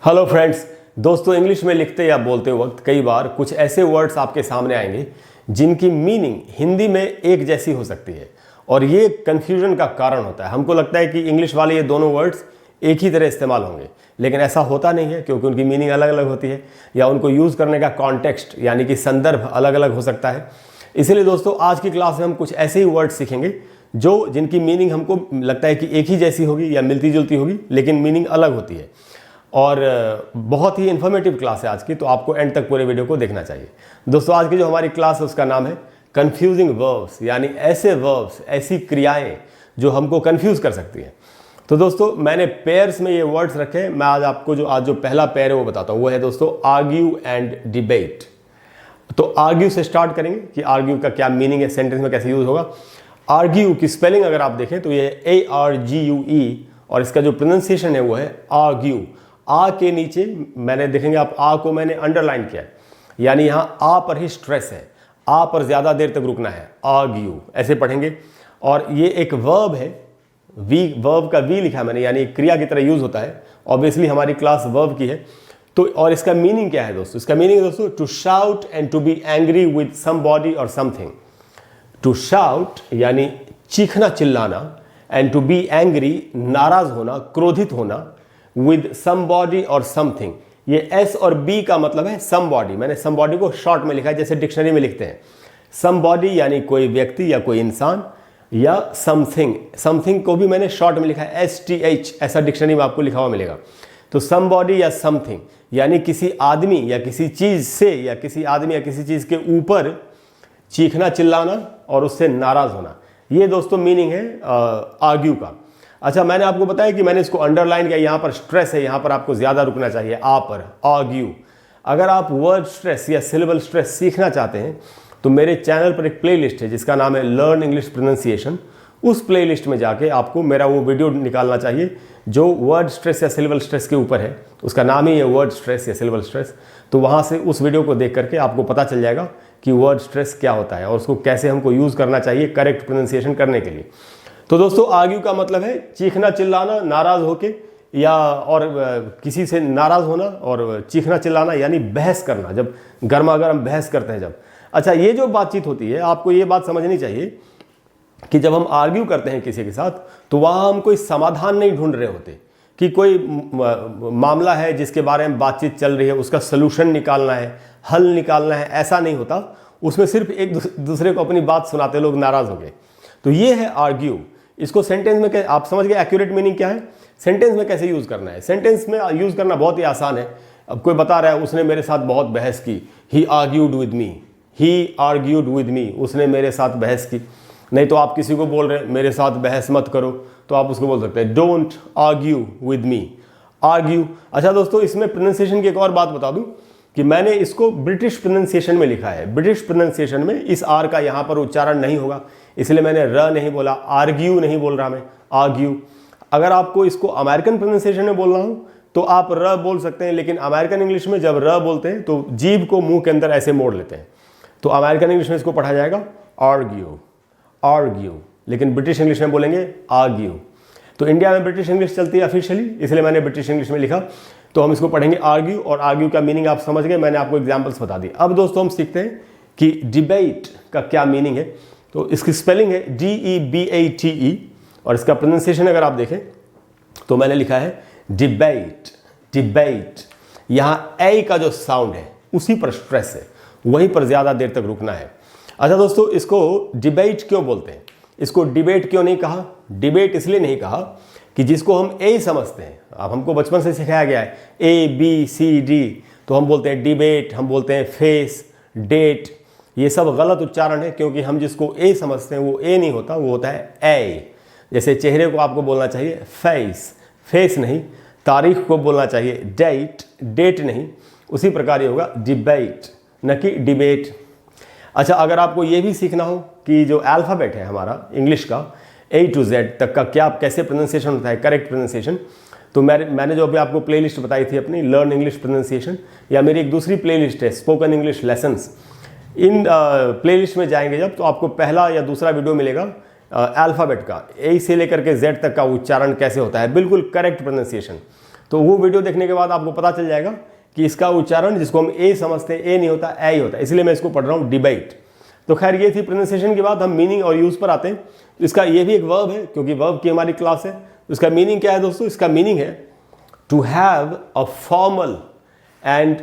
Hello friends, दोस्तों English में लिखते या बोलते वक्त कई बार कुछ ऐसे वर्ड्स आपके सामने आएंगे जिनकी मीनिंग हिंदी में एक जैसी हो सकती है और ये कन्फ्यूजन का कारण होता है। हमको लगता है कि इंग्लिश वाले ये दोनों वर्ड्स एक ही तरह इस्तेमाल होंगे, लेकिन ऐसा होता नहीं है क्योंकि उनकी मीनिंग अलग अलग होती है या उनको यूज़ करने का कॉन्टेक्स्ट यानी कि संदर्भ अलग अलग हो सकता है। इसीलिए दोस्तों आज की क्लास में हम कुछ ऐसे ही वर्ड सीखेंगे जिनकी मीनिंग हमको लगता है कि एक ही जैसी होगी या मिलती जुलती होगी, लेकिन मीनिंग अलग होती है। और बहुत ही इन्फॉर्मेटिव क्लास है आज की, तो आपको एंड तक पूरे वीडियो को देखना चाहिए। दोस्तों आज की जो हमारी क्लास है उसका नाम है कन्फ्यूजिंग वर्ब्स, यानी ऐसे वर्ब्स, ऐसी क्रियाएं जो हमको कन्फ्यूज कर सकती हैं। तो दोस्तों मैंने पेयर्स में ये वर्ड्स रखे हैं। मैं आज आपको जो पहला पेयर है वो बताता हूँ, वो है दोस्तों आर्ग्यू एंड डिबेट। तो आर्ग्यू से स्टार्ट करेंगे कि आर्ग्यू का क्या मीनिंग है, सेंटेंस में कैसे यूज होगा। आर्ग्यू की स्पेलिंग अगर आप देखें तो ये ARGUE और इसका जो प्रोनाउंसिएशन है वो है आर्ग्यू। आ के नीचे मैंने देखेंगे आप आ को मैंने अंडरलाइन किया है, यानी यहाँ आ पर ही स्ट्रेस है, आ पर ज़्यादा देर तक रुकना है, आर्ग्यू ऐसे पढ़ेंगे। और ये एक वर्ब है, वर्ब का वी लिखा है मैंने, यानी क्रिया की तरह यूज होता है। ऑब्वियसली हमारी क्लास वर्ब की है। तो और इसका मीनिंग क्या है दोस्तों? इसका मीनिंग है दोस्तों to shout and to be angry with somebody और समथिंग। टू शाउट यानी चीखना चिल्लाना, एंड टू बी एंग्री नाराज होना, क्रोधित होना, विद समबॉडी और समथिंग। ये एस और बी का मतलब है समबॉडी। मैंने समबॉडी को शॉर्ट में लिखा है जैसे डिक्शनरी में लिखते हैं। समबॉडी यानी कोई व्यक्ति या कोई इंसान, या समथिंग, समथिंग को भी मैंने शॉर्ट में लिखा है STH, ऐसा डिक्शनरी में आपको लिखा हुआ मिलेगा। तो समबॉडी या समथिंग यानी किसी आदमी या किसी चीज से, या किसी आदमी या किसी चीज के ऊपर चीखना चिल्लाना और उससे नाराज होना। ये दोस्तों मीनिंग है आर्ग्यू का। अच्छा, मैंने आपको बताया कि मैंने इसको अंडरलाइन किया, यहाँ पर स्ट्रेस है, यहाँ पर आपको ज्यादा रुकना चाहिए आ पर, आर्ग्यू। अगर आप वर्ड स्ट्रेस या सिलेबल स्ट्रेस सीखना चाहते हैं तो मेरे चैनल पर एक प्लेलिस्ट है जिसका नाम है लर्न इंग्लिश प्रोनाउंसिएशन। उस प्लेलिस्ट में जाके आपको मेरा वो वीडियो निकालना चाहिए जो वर्ड स्ट्रेस या सिलेबल स्ट्रेस के ऊपर है। उसका नाम ही है वर्ड स्ट्रेस या सिलेबल स्ट्रेस। तो वहाँ से उस वीडियो को देख करके आपको पता चल जाएगा कि वर्ड स्ट्रेस क्या होता है और उसको कैसे हमको यूज़ करना चाहिए करेक्ट प्रोनाउंसिएशन करने के लिए। तो दोस्तों आर्ग्यू का मतलब है चीखना चिल्लाना, नाराज होके, या और किसी से नाराज होना, और चीखना चिल्लाना यानी बहस करना, जब गर्मा गर्म बहस करते हैं जब। अच्छा, ये जो बातचीत होती है आपको ये बात समझनी चाहिए कि जब हम आर्ग्यू करते हैं किसी के साथ तो वहाँ हम कोई समाधान नहीं ढूंढ रहे होते कि कोई मामला है जिसके बारे में बातचीत चल रही है, उसका सोल्यूशन निकालना है, हल निकालना है, ऐसा नहीं होता। उसमें सिर्फ एक दूसरे को अपनी बात सुनाते लोग नाराज हो गए। तो ये है आर्ग्यू। इसको सेंटेंस में आप समझ गए एक्यूरेट मीनिंग क्या है, सेंटेंस में कैसे यूज करना है। सेंटेंस में यूज करना बहुत ही आसान है। अब कोई बता रहा है उसने मेरे साथ बहुत बहस की, he argued with me, he argued with me, उसने मेरे साथ बहस की। नहीं तो आप किसी को बोल रहे हैं मेरे साथ बहस मत करो, तो आप उसको बोल सकते हैं don't argue with me, argue. अच्छा दोस्तों, इसमें प्रोनाउंसिएशन की एक और बात बता दूं कि मैंने इसको ब्रिटिश प्रोनाउंसिएशन में लिखा है। ब्रिटिश प्रोनाउंसिएशन में इस आर का यहाँ पर उच्चारण नहीं होगा, इसलिए मैंने र नहीं बोला, आर्ग्यू नहीं बोल रहा मैं, आर्ग्यू। अगर आपको इसको अमेरिकन प्रोनाउंसिएशन में बोलना हो तो आप र बोल सकते हैं, लेकिन अमेरिकन इंग्लिश में जब र बोलते हैं तो जीभ को मुंह के अंदर ऐसे मोड़ लेते हैं। तो अमेरिकन इंग्लिश में इसको पढ़ा जाएगा आर्ग्यू, आर्ग्यू, लेकिन ब्रिटिश इंग्लिश में बोलेंगे आर्ग्यू। तो इंडिया में ब्रिटिश इंग्लिश चलती है ऑफिशियली, इसलिए मैंने ब्रिटिश इंग्लिश में लिखा। तो हम इसको पढ़ेंगे आर्ग्यू, और आर्ग्यू का मीनिंग आप समझ गए, मैंने आपको एग्जांपल्स बता दी। अब दोस्तों हम सीखते हैं कि डिबेट का क्या मीनिंग है। तो इसकी स्पेलिंग है DEBATE और इसका प्रोनाउंसिएशन अगर आप देखें तो मैंने लिखा है डिबेट, डिबेट। यहाँ ए का जो साउंड है उसी पर स्ट्रेस है, वहीं पर ज़्यादा देर तक रुकना है। अच्छा दोस्तों, इसको डिबेट क्यों बोलते हैं, इसको डिबेट क्यों नहीं कहा? डिबेट इसलिए नहीं कहा कि जिसको हम ए समझते हैं, अब हमको बचपन से सिखाया गया है ABCD, तो हम बोलते हैं डिबेट, हम बोलते हैं फेस, डेट। ये सब गलत उच्चारण है क्योंकि हम जिसको ए समझते हैं वो ए नहीं होता, वो होता है ए। जैसे चेहरे को आपको बोलना चाहिए फेस, फेस नहीं। तारीख को बोलना चाहिए डेट, डेट नहीं। उसी प्रकार ये होगा डिबेट, न कि डिबेट। अच्छा, अगर आपको ये भी सीखना हो कि जो अल्फ़ाबेट है हमारा इंग्लिश का A to Z तक का क्या कैसे प्रोनाउंसिएशन होता है, करेक्ट प्रोनाउंसिएशन, तो मैंने जो अभी आपको प्लेलिस्ट बताई थी अपनी लर्न इंग्लिश प्रोनाउंसिएशन, या मेरी एक दूसरी प्लेलिस्ट है स्पोकन इंग्लिश लेसन्स। इन प्लेलिस्ट में जाएंगे जब तो आपको पहला या दूसरा वीडियो मिलेगा अल्फ़ाबेट का, A से लेकर के Z तक का उच्चारण कैसे होता है, बिल्कुल करेक्ट प्रोनाउंसिएशन। तो वो वीडियो देखने के बाद आपको पता चल जाएगा कि इसका उच्चारण जिसको हम ए समझते हैं, ए नहीं होता, ए ही होता है, इसलिए मैं इसको पढ़ रहा हूँ डिबेट। तो खैर ये थी प्रोनाउंसिएशन की बात। हम मीनिंग और यूज पर आते हैं। इसका ये भी एक वर्ब है, क्योंकि वर्ब की हमारी क्लास है। इसका मीनिंग क्या है दोस्तों? इसका मीनिंग है to have a formal and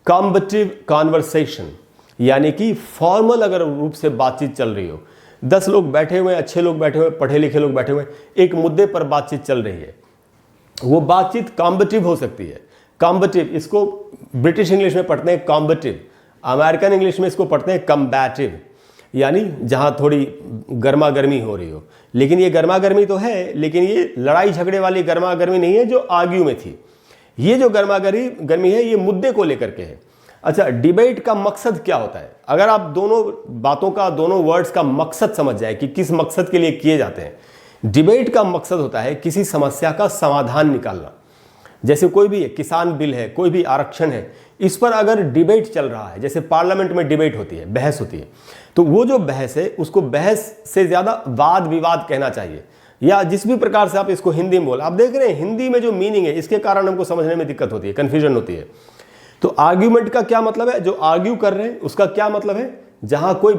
combative conversation, यानी कि फॉर्मल अगर रूप से बातचीत चल रही हो, 10 लोग बैठे हुए, अच्छे लोग बैठे हुए, पढ़े लिखे लोग बैठे हुए, एक मुद्दे पर बातचीत चल रही है, वो बातचीत कॉम्बेटिव हो सकती है। कॉम्बेटिव, इसको ब्रिटिश इंग्लिश में पढ़ते हैं कॉम्बेटिव, अमेरिकन इंग्लिश में इसको पढ़ते हैं कम्बैटिव, यानी जहां थोड़ी गर्मा गर्मी हो रही हो। लेकिन ये गर्मा गर्मी तो है, लेकिन ये लड़ाई झगड़े वाली गर्मा गर्मी नहीं है जो आर्ग्यू में थी। ये जो गर्मा गर्मी है, ये मुद्दे को लेकर के है। अच्छा, डिबेट का मकसद क्या होता है? अगर आप दोनों बातों का, दोनों वर्ड्स का मकसद समझ जाए कि किस मकसद के लिए किए जाते हैं। डिबेट का मकसद होता है किसी समस्या का समाधान निकालना। जैसे कोई भी किसान बिल है, कोई भी आरक्षण है, इस पर अगर डिबेट चल रहा है, जैसे पार्लियामेंट में डिबेट होती है, बहस होती है, तो वो जो बहस है उसको बहस से ज्यादा वाद विवाद कहना चाहिए, या जिस भी प्रकार से आप इसको हिंदी में बोल। आप देख रहे हैं हिंदी में जो मीनिंग है, इसके कारण हमको समझने में दिक्कत होती है, कंफ्यूजन होती है। तो आर्ग्यूमेंट का क्या मतलब है? जो आर्ग्यू कर रहे हैं उसका क्या मतलब है? जहां कोई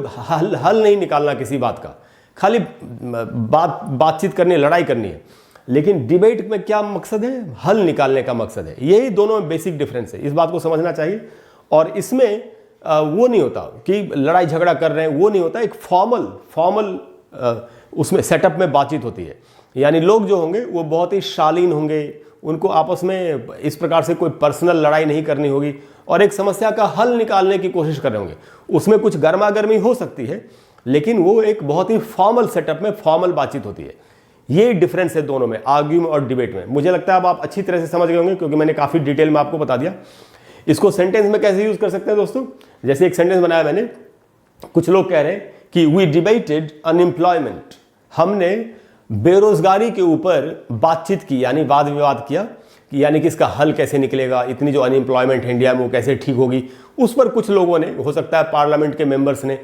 हल नहीं निकालना किसी बात का, खाली बातचीत करनी, लड़ाई करनी है। लेकिन डिबेट में क्या मकसद है? हल निकालने का मकसद है। यही दोनों में बेसिक डिफरेंस है, इस बात को समझना चाहिए। और इसमें वो नहीं होता कि लड़ाई झगड़ा कर रहे हैं, वो नहीं होता। एक फॉर्मल उसमें सेटअप में बातचीत होती है, यानी लोग जो होंगे वो बहुत ही शालीन होंगे, उनको आपस में इस प्रकार से कोई पर्सनल लड़ाई नहीं करनी होगी, और एक समस्या का हल निकालने की कोशिश कर रहे होंगे। उसमें कुछ गर्मा गर्मी हो सकती है, लेकिन वो एक बहुत ही फॉर्मल सेटअप में फॉर्मल बातचीत होती है। ये डिफरेंस है दोनों में, आर्ग्यू में और डिबेट में। मुझे लगता है अब आप अच्छी तरह से समझ गए होंगे, क्योंकि मैंने काफी डिटेल में आपको बता दिया। इसको सेंटेंस में कैसे यूज कर सकते हैं दोस्तों? जैसे एक सेंटेंस बनाया मैंने, कुछ लोग कह रहे हैं कि वी डिबेटेड अनएम्प्लॉयमेंट, हमने बेरोजगारी के ऊपर बातचीत की, यानी वाद विवाद किया, यानी कि इसका हल कैसे निकलेगा, इतनी जो अनएम्प्लॉयमेंट है इंडिया में वो कैसे ठीक होगी। उस पर कुछ लोगों ने, हो सकता है पार्लियामेंट के मेंबर्स ने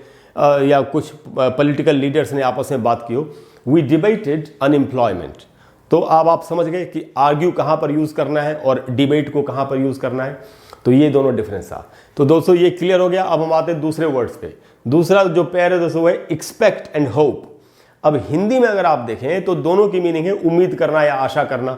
या कुछ पॉलिटिकल लीडर्स ने आपस में बात की हो। We debated unemployment. तो अब आप समझ गए कि आर्ग्यू कहाँ पर यूज़ करना है और डिबेट को कहाँ पर यूज़ करना है। तो ये दोनों डिफरेंस था। तो दोस्तों ये क्लियर हो गया। अब हम आते हैं दूसरे वर्ड्स पे। दूसरा जो पेयर है दोस्तों वो है एक्सपेक्ट एंड होप। अब हिंदी में अगर आप देखें तो दोनों की मीनिंग है उम्मीद करना या आशा करना।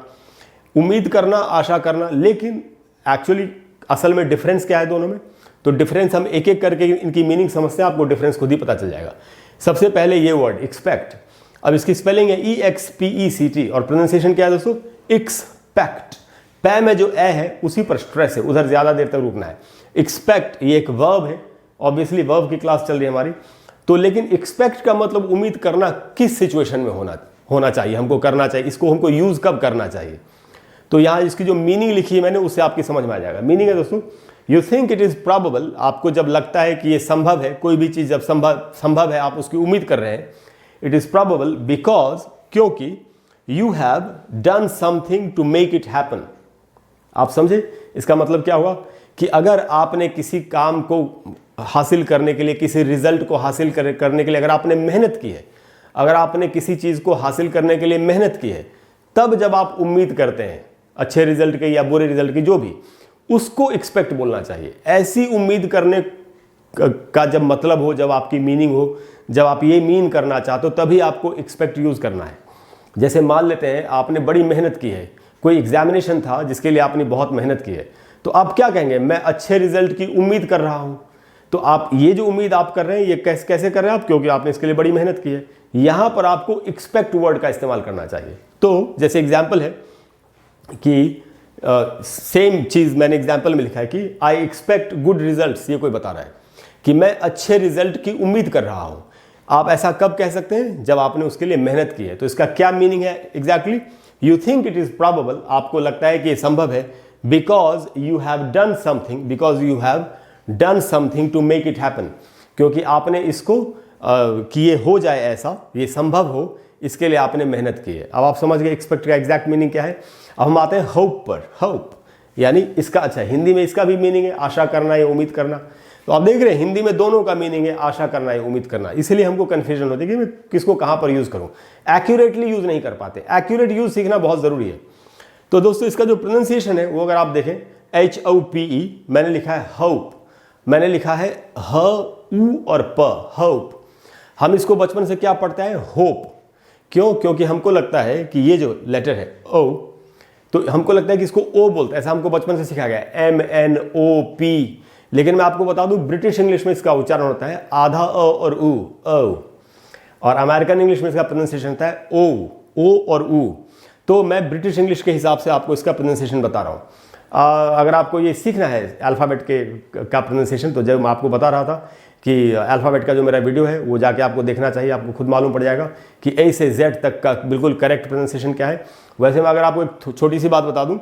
उम्मीद करना, आशा करना, लेकिन एक्चुअली असल में डिफरेंस क्या है दोनों में? तो डिफरेंस हम एक एक करके इनकी मीनिंग समझते हैं, आपको डिफरेंस खुद ही पता चल जाएगा। सबसे पहले ये वर्ड एक्सपेक्ट, अब इसकी स्पेलिंग है EXPECT और प्रोनाउंसिएशन क्या है दोस्तों? एक्सपेक्ट। पै में जो ए है उसी पर स्ट्रेस है, उधर ज्यादा देर तक रुकना है। एक्सपेक्ट ये एक वर्ब है, ऑब्वियसली वर्ब की क्लास चल रही है हमारी। तो लेकिन एक्सपेक्ट का मतलब उम्मीद करना, किस सिचुएशन में होना चाहिए, हमको करना चाहिए, इसको हमको यूज कब करना चाहिए। तो यहां इसकी जो मीनिंग लिखी है मैंने उससे आपकी समझ में आ जाएगा। मीनिंग है दोस्तों, you think it is probable, आपको जब लगता है कि ये संभव है, कोई भी चीज जब संभव है, आप उसकी उम्मीद कर रहे हैं। इट इज प्रोबेबल बिकॉज, क्योंकि you have done something to make it happen. आप समझे इसका मतलब क्या हुआ? कि अगर आपने किसी काम को हासिल करने के लिए, किसी रिजल्ट को हासिल करने के लिए अगर आपने मेहनत की है, अगर आपने किसी चीज को हासिल करने के लिए मेहनत की है, तब जब आप उम्मीद करते हैं अच्छे रिजल्ट की या बुरे रिजल्ट की, जो भी, उसको एक्सपेक्ट बोलना चाहिए। ऐसी उम्मीद करने का जब मतलब हो, जब आपकी मीनिंग हो, जब आप ये मीन करना चाहते हो, तभी आपको एक्सपेक्ट यूज करना है। जैसे मान लेते हैं आपने बड़ी मेहनत की है, कोई एग्जामिनेशन था जिसके लिए आपने बहुत मेहनत की है, तो आप क्या कहेंगे? मैं अच्छे रिजल्ट की उम्मीद कर रहा हूं। तो आप ये जो उम्मीद आप कर रहे हैं, ये कैसे कर रहे हैं आप? क्योंकि आपने इसके लिए बड़ी मेहनत की है। यहां पर आपको एक्सपेक्ट वर्ड का इस्तेमाल करना चाहिए। तो जैसे एग्जाम्पल है कि सेम चीज मैंने एग्जाम्पल में लिखा है कि आई एक्सपेक्ट गुड रिजल्ट्स। ये कोई बता रहा है कि मैं अच्छे रिजल्ट की उम्मीद कर रहा हूं। आप ऐसा कब कह सकते हैं? जब आपने उसके लिए मेहनत की है। तो इसका क्या मीनिंग है exactly? You think it is probable, आपको लगता है कि ये संभव है, because you have done something to make it happen, क्योंकि आपने इसको कि ये हो जाए, ऐसा ये संभव हो, इसके लिए आपने मेहनत की है। अब आप समझ गए एक्सपेक्ट का एग्जैक्ट मीनिंग क्या है। अब हम आते हैं होप पर। होप यानी इसका, अच्छा हिंदी में इसका भी मीनिंग है आशा करना या उम्मीद करना। तो आप देख रहे हैं हिंदी में दोनों का मीनिंग है आशा करना या उम्मीद करना। इसीलिए हमको कंफ्यूजन होती है कि मैं किसको कहां पर यूज करूं, एक्यूरेटली यूज नहीं कर पाते। एक्यूरेट यूज सीखना बहुत जरूरी है। तो दोस्तों इसका जो प्रोनाउंसिएशन है वो अगर आप देखें HOPE, मैंने लिखा है होप, मैंने लिखा है ह उ और प, होप। हम इसको बचपन से क्या पढ़ते हैं, होप। क्यों? क्योंकि हमको लगता है कि ये जो लेटर है O, तो हमको लगता है कि इसको O बोलते हैं, ऐसा हमको बचपन से सिखाया गया है, MNOP। लेकिन मैं आपको बता दूं ब्रिटिश इंग्लिश में इसका उच्चारण होता है आधा अ और उ, ओ, और अमेरिकन इंग्लिश में इसका प्रोनाउंसिएशन होता है ओ और उ। तो मैं ब्रिटिश इंग्लिश के हिसाब से आपको इसका प्रोनाउंसिएशन बता रहा हूँ। अगर आपको ये सीखना है अल्फ़ाबेट का प्रोनाउंसिएशन, तो जब मैं आपको बता रहा था कि अल्फ़ाबेट का जो मेरा वीडियो है वो जाके आपको देखना चाहिए, आपको खुद मालूम पड़ जाएगा कि A से Z तक का बिल्कुल करेक्ट प्रोनाउंसिएशन क्या है। वैसे मैं अगर आपको एक छोटी सी बात बता दूं,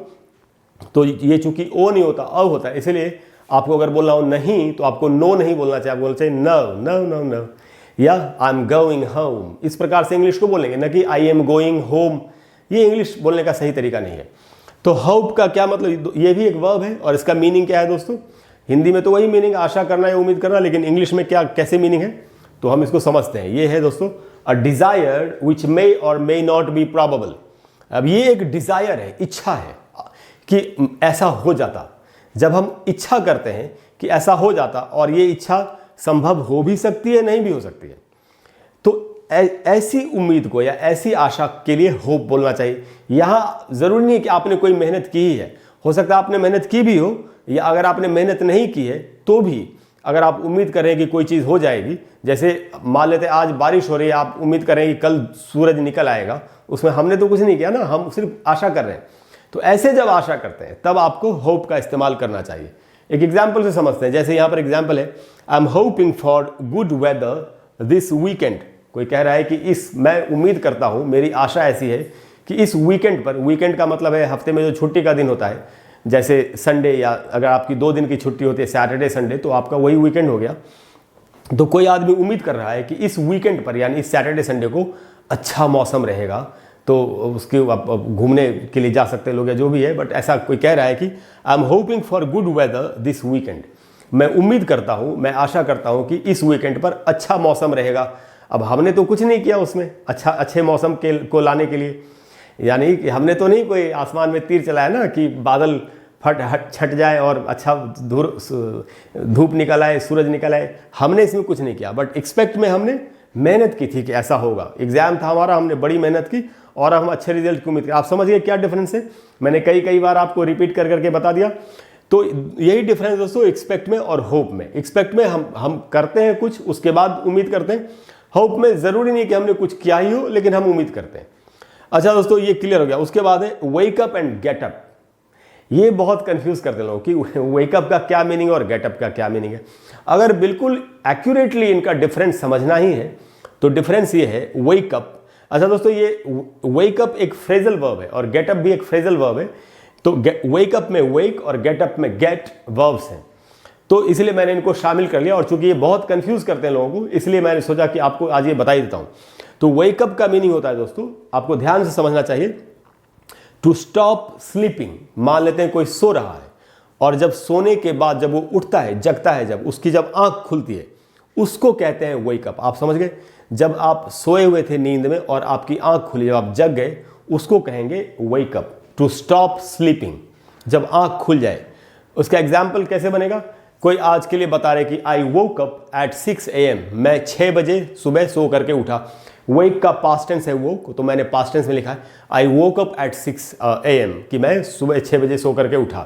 तो ये चूंकि ओ नहीं होता अ होता है, इसलिए आपको अगर बोलना हो नहीं तो आपको नो नहीं बोलना चाहिए, आपको बोलना चाहिए नो नो नो नो, या आई एम गोइंग होम। इस प्रकार से इंग्लिश को बोलेंगे, न कि आई एम गोइंग होम। ये इंग्लिश बोलने का सही तरीका नहीं है। तो होप का क्या मतलब, ये भी एक वर्ब है और इसका मीनिंग क्या है दोस्तों, हिंदी में तो वही मीनिंग आशा करना या उम्मीद करना, लेकिन इंग्लिश में क्या कैसे मीनिंग है तो हम इसको समझते हैं। ये है दोस्तों अ डिजायर विच मे और मे नॉट बी प्रोबेबल। अब ये एक डिजायर है, इच्छा है कि ऐसा हो जाता। जब हम इच्छा करते हैं कि ऐसा हो जाता, और ये इच्छा संभव हो भी सकती है, नहीं भी हो सकती है, तो ऐसी उम्मीद को या ऐसी आशा के लिए होप बोलना चाहिए। यहाँ जरूरी नहीं है कि आपने कोई मेहनत की ही है, हो सकता है आपने मेहनत की भी हो, या अगर आपने मेहनत नहीं की है तो भी अगर आप उम्मीद कर रहे हैं कि कोई चीज़ हो जाएगी, जैसे मान लेते आज बारिश हो रही है, आप उम्मीद कर रहे हैं कि कल सूरज निकल आएगा, उसमें हमने तो कुछ नहीं किया ना, हम सिर्फ आशा कर रहे हैं। तो ऐसे जब आशा करते हैं तब आपको होप का इस्तेमाल करना चाहिए। एक एग्जाम्पल से समझते हैं, जैसे यहाँ पर एग्जाम्पल है, I am hoping for good whether this weekend. कोई कह रहा है कि मैं उम्मीद करता हूँ, मेरी आशा ऐसी है कि इस वीकेंड पर, वीकेंड का मतलब है हफ्ते में जो छुट्टी का दिन होता है, जैसे संडे, या अगर आपकी 2 दिन की छुट्टी होती है सैटरडे संडे, तो आपका वही वीकेंड हो गया। तो कोई आदमी उम्मीद कर रहा है कि इस वीकेंड पर यानी इस सैटरडे संडे को अच्छा मौसम रहेगा, तो उसके आप घूमने के लिए जा सकते लोग या जो भी है, बट ऐसा कोई कह रहा है कि I am hoping for good whether this weekend. मैं उम्मीद करता हूँ, मैं आशा करता हूँ कि इस वीकेंड पर अच्छा मौसम रहेगा। अब हमने तो कुछ नहीं किया उसमें अच्छे मौसम को लाने के लिए, यानी कि हमने तो नहीं कोई आसमान में तीर चलाया ना कि बादल छट जाए और अच्छा धूप निकल आए, सूरज निकल आए, हमने इसमें कुछ नहीं किया। बट एक्सपेक्ट में हमने मेहनत की थी कि ऐसा होगा। एग्जाम था हमारा, हमने बड़ी मेहनत की और हम अच्छे रिजल्ट की उम्मीद की। आप समझिए क्या डिफरेंस है, मैंने कई बार आपको रिपीट करके बता दिया। तो यही डिफरेंस दोस्तों एक्सपेक्ट में और होप में। एक्सपेक्ट में हम करते हैं कुछ, उसके बाद उम्मीद करते हैं। होप में जरूरी नहीं कि हमने कुछ किया ही हो, लेकिन हम उम्मीद करते हैं। अच्छा दोस्तों, ये क्लियर हो गया। उसके बाद है wake up and get up. ये बहुत कंफ्यूज करते लोग कि वेकअप का क्या मीनिंग और गेटअप का क्या मीनिंग है। अगर बिल्कुल एक्यूरेटली इनका डिफरेंस समझना ही है तो डिफरेंस ये है वेकअप। अच्छा दोस्तों, ये वेकअप एक फ्रेजल वर्ब है और गेटअप भी एक फ्रेजल वर्ब है। तो वेकअप में वेक और गेटअप में गेट वर्ब्स हैं, तो इसलिए मैंने इनको शामिल कर लिया। और चूंकि ये बहुत कंफ्यूज करते हैं लोगों को, इसलिए मैंने सोचा कि आपको आज ये बता ही देता हूं। तो वेकअप का मीनिंग होता है दोस्तों, आपको ध्यान से समझना चाहिए, टू स्टॉप स्लीपिंग। मान लेते हैं कोई सो रहा है और जब सोने के बाद जब वो उठता है, जगता है, जब उसकी जब आंख खुलती है, उसको कहते हैं वेकअप। आप समझ गए, जब आप सोए हुए थे नींद में और आपकी आंख खुली, जब आप जग गए, उसको कहेंगे वेकअप, टू स्टॉप स्लीपिंग, जब आंख खुल जाए। उसका एग्जाम्पल कैसे बनेगा, कोई आज के लिए बता रहे कि आई वोक अप एट 6 AM, मैं 6 बजे सुबह सो करके उठा। वेक का पास्ट टेंस है वोक, तो मैंने पास्ट टेंस में लिखा है आई वोक अप एट 6 AM, कि मैं सुबह 6 बजे सो करके उठा।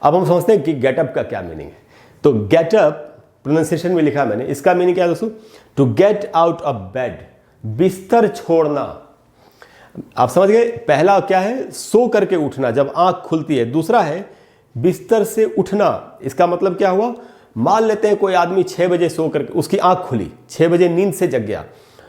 अब हम समझते हैं कि गेटअप का क्या मीनिंग है। तो गेटअप प्रोनाउंसिएशन में लिखा मैंने, इसका मीनिंग क्या है दोस्तों, to get out of bed, बिस्तर छोड़ना। आप समझ गए, पहला क्या है, सो करके उठना जब आंख खुलती है, दूसरा है बिस्तर से उठना। इसका मतलब क्या हुआ, मान लेते हैं कोई आदमी 6 बजे सो करके, उसकी आंख खुली, 6 बजे नींद से जग गया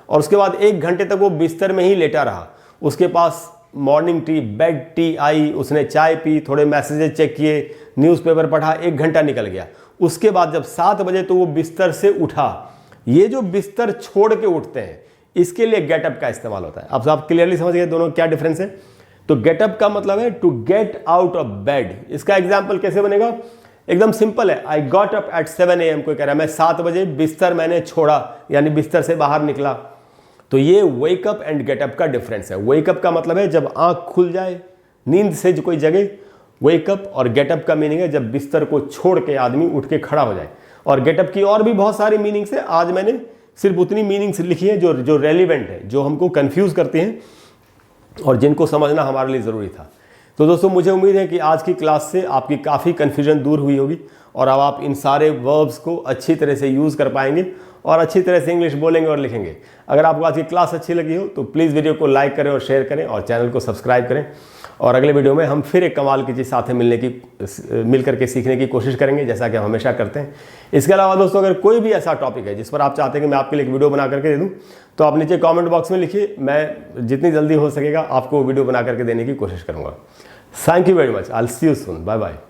और उसके बाद 1 घंटे तक वो बिस्तर में ही लेटा रहा। उसके पास मॉर्निंग टी, बेड टी आई, उसने चाय पी, थोड़े मैसेजेस चेक किए, न्यूज़पेपर पढ़ा, 1 घंटा निकल गया। उसके बाद जब 7 बजे तो वो बिस्तर से उठा। ये जो बिस्तर छोड़ के उठते हैं, इसके लिए गेटअप का इस्तेमाल होता है। अब आप क्लियरली समझ गए दोनों क्या डिफरेंस है। तो गेटअप का मतलब है to get out of bed. इसका एग्जाम्पल कैसे बनेगा, एकदम सिंपल है, I got up at 7 AM। कोई कह रहा है मैं 7 बजे बिस्तर मैंने छोड़ा, यानी बिस्तर से बाहर निकला। तो ये वेकअप एंड गेटअप का डिफरेंस है। वेकअप का मतलब है जब आंख खुल जाए, नींद से जो कोई जगह, वेकअप, और गेटअप का मीनिंग है जब बिस्तर को छोड़ के आदमी उठ के खड़ा हो जाए। और गेटअप की और भी बहुत सारी मीनिंग्स है, आज मैंने सिर्फ उतनी मीनिंग्स लिखी है जो रेलिवेंट है, जो हमको कंफ्यूज करती हैं और जिनको समझना हमारे लिए ज़रूरी था। तो दोस्तों मुझे उम्मीद है कि आज की क्लास से आपकी काफ़ी कन्फ्यूजन दूर हुई होगी और अब आप इन सारे वर्ब्स को अच्छी तरह से यूज़ कर पाएंगे और अच्छी तरह से इंग्लिश बोलेंगे और लिखेंगे। अगर आपको आज की क्लास अच्छी लगी हो तो प्लीज़ वीडियो को लाइक करें और शेयर करें और चैनल को सब्सक्राइब करें। और अगले वीडियो में हम फिर एक कमाल की चीज़ साथ में मिल करके सीखने की कोशिश करेंगे, जैसा कि हम हमेशा करते हैं। इसके अलावा दोस्तों अगर कोई भी ऐसा टॉपिक है जिस पर आप चाहते हैं कि मैं आपके लिए एक वीडियो बना करके दे दूँ, तो आप नीचे कमेंट बॉक्स में लिखिए, मैं जितनी जल्दी हो सकेगा आपको वीडियो बना करके देने की कोशिश करूँगा। Thank you very much, I will see you soon, bye bye.